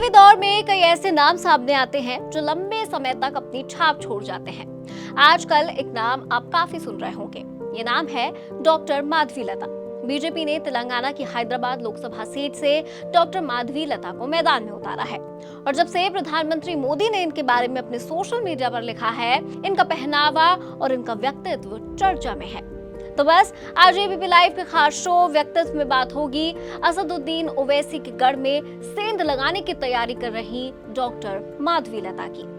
चुनावी दौर में कई ऐसे नाम सामने आते हैं जो लंबे समय तक अपनी छाप छोड़ जाते हैं। आजकल एक नाम आप काफी सुन रहे होंगे। ये नाम है डॉक्टर माधवीलता। बीजेपी ने तेलंगाना की हैदराबाद लोकसभा सीट से डॉक्टर माधवीलता को मैदान में उतारा है और जब से प्रधानमंत्री मोदी ने इनके बारे में अपने सोशल मीडिया पर लिखा है, इनका पहनावा और इनका व्यक्तित्व चर्चा में है। तो बस आज एबीपी लाइव के खास शो व्यक्तित्व में बात होगी असदुद्दीन ओवैसी के गढ़ में सेंध लगाने की तैयारी कर रही डॉक्टर माधवीलता की।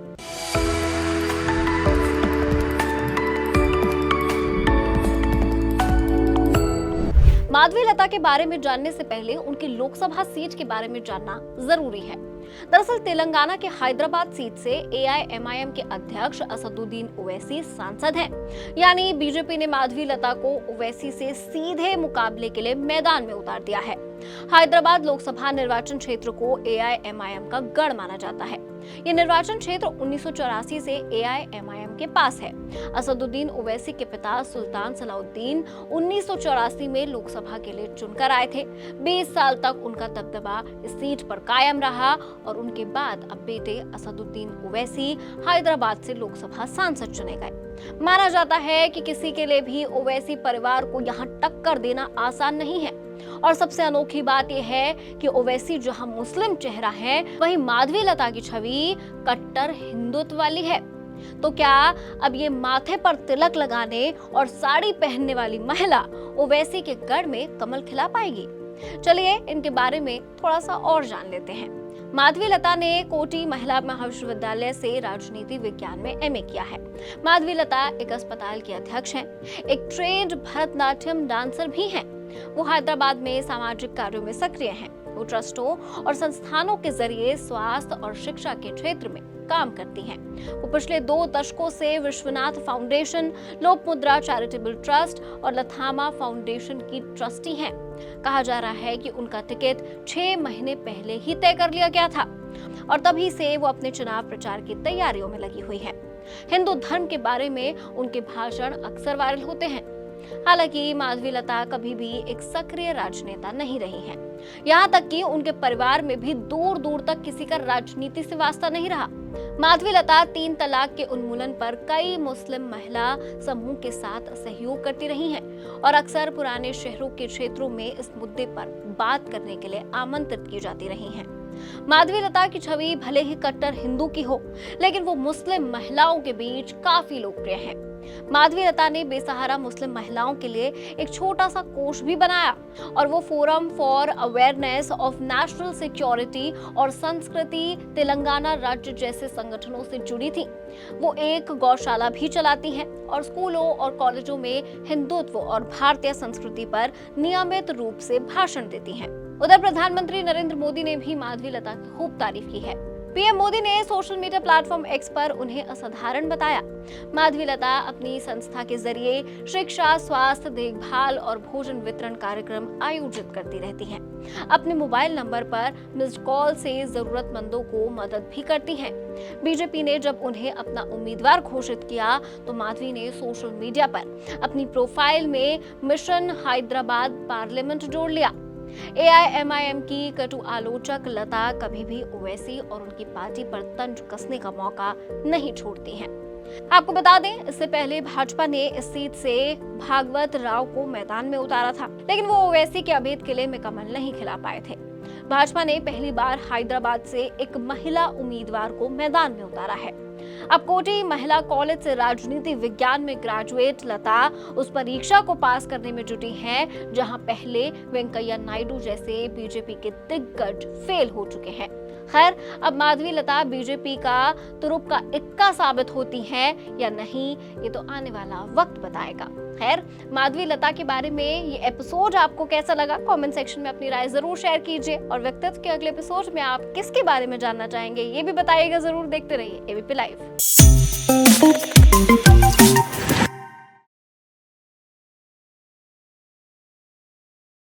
माधवीलता के बारे में जानने से पहले उनकी लोकसभा सीट के बारे में जानना जरूरी है। दरअसल तेलंगाना के हैदराबाद सीट से एआईएमआईएम के अध्यक्ष असदुद्दीन ओवैसी सांसद हैं। यानी बीजेपी ने माधवीलता को ओवैसी से सीधे मुकाबले के लिए मैदान में उतार दिया है। हैदराबाद लोकसभा निर्वाचन क्षेत्र को एआईएमआईएम का गढ़ माना जाता है। ये निर्वाचन क्षेत्र 1984 से एआईएमआईएम के पास है। असदुद्दीन ओवैसी के पिता सुल्तान सलाउद्दीन 1984 में लोकसभा के लिए चुनकर आए थे। 20 साल तक उनका दबदबा इस सीट पर कायम रहा और उनके बाद अब बेटे असदुद्दीन ओवैसी हैदराबाद से लोकसभा सांसद चुने गए। माना जाता है कि किसी के लिए भी ओवैसी परिवार को यहाँ टक्कर देना आसान नहीं है और सबसे अनोखी बात यह है कि ओवैसी जहां मुस्लिम चेहरा है, वहीं माधवीलता की छवि कट्टर हिंदुत्व वाली है। तो क्या अब ये माथे पर तिलक लगाने और साड़ी पहनने वाली महिला ओवैसी के गढ़ में कमल खिला पाएगी? चलिए इनके बारे में थोड़ा सा और जान लेते हैं। माधवीलता ने कोटी महिला महाविश्वविद्यालय से राजनीति विज्ञान में एमए किया है। माधवीलता एक अस्पताल की अध्यक्ष हैं, एक ट्रेंड भरतनाट्यम डांसर भी हैं। वो हैदराबाद में सामाजिक कार्यों में सक्रिय हैं। वो ट्रस्टों और संस्थानों के जरिए स्वास्थ्य और शिक्षा के क्षेत्र में काम करती हैं। वो पिछले 2 दशकों से Vishwanath foundation, Lokmudra charitable trust और लथामा फाउंडेशन की ट्रस्टी हैं। कहा जा रहा है कि उनका टिकट 6 महीने पहले ही तय कर लिया गया था और तभी से वो अपने चुनाव प्रचार की तैयारियों में लगी हुई है। हिंदू धर्म के बारे में उनके भाषण अक्सर वायरल होते हैं। हालांकि माधवीलता कभी भी एक सक्रिय राजनेता नहीं रही हैं। यहाँ तक कि उनके परिवार में भी दूर दूर तक किसी का राजनीति से वास्ता नहीं रहा। माधवीलता 3 तलाक के उन्मूलन पर कई मुस्लिम महिला समूह के साथ सहयोग करती रही हैं और अक्सर पुराने शहरों के क्षेत्रों में इस मुद्दे पर बात करने के लिए आमंत्रित की जाती रही हैं। माधवीलता की छवि भले ही कट्टर हिंदू की हो, लेकिन वो मुस्लिम महिलाओं के बीच काफी लोकप्रिय है। माधवीलता ने बेसहारा मुस्लिम महिलाओं के लिए एक छोटा सा कोष भी बनाया और वो forum for awareness of national security और संस्कृति तेलंगाना राज्य जैसे संगठनों से जुड़ी थी। वो एक गौशाला भी चलाती हैं और स्कूलों और कॉलेजों में हिंदुत्व और भारतीय संस्कृति पर नियमित रूप से भाषण देती हैं। उधर प्रधानमंत्री नरेंद्र मोदी ने भी माधवीलता की खूब तारीफ की है। पीएम मोदी ने सोशल मीडिया प्लेटफॉर्म एक्स पर उन्हें असाधारण बताया। माधवीलता अपनी संस्था के जरिए शिक्षा, स्वास्थ्य देखभाल और भोजन वितरण कार्यक्रम आयोजित करती रहती हैं। अपने मोबाइल नंबर पर मिस्ड कॉल से जरूरतमंदों को मदद भी करती हैं। बीजेपी ने जब उन्हें अपना उम्मीदवार घोषित किया तो माधवी ने सोशल मीडिया पर अपनी प्रोफाइल में मिशन हैदराबाद पार्लियामेंट जोड़ लिया। एआईएमआईएम की कटु आलोचक लता कभी भी ओवैसी और उनकी पार्टी पर तंज कसने का मौका नहीं छोड़ती हैं। आपको बता दें, इससे पहले भाजपा ने इस सीट से भागवत राव को मैदान में उतारा था, लेकिन वो ओवैसी के अभेद किले में कमल नहीं खिला पाए थे। भाजपा ने पहली बार हैदराबाद से एक महिला उम्मीदवार को मैदान में उतारा है। अब कोटी महिला कॉलेज से राजनीति विज्ञान में ग्रेजुएट लता उस परीक्षा को पास करने में जुटी हैं जहां पहले वेंकैया नायडू जैसे बीजेपी के दिग्गज फेल हो चुके हैं। खैर, अब माधवीलता बीजेपी का तुरुप का इक्का साबित होती हैं या नहीं, ये तो आने वाला वक्त बताएगा। खैर, माधवीलता के बारे में ये एपिसोड आपको कैसा लगा? कमेंट सेक्शन में अपनी राय जरूर शेयर कीजिए और व्यक्तित्व के अगले एपिसोड में आप किसके बारे में जानना चाहेंगे ये भी बताइएगा। जरूर देखते रहिए एबीपी लाइव।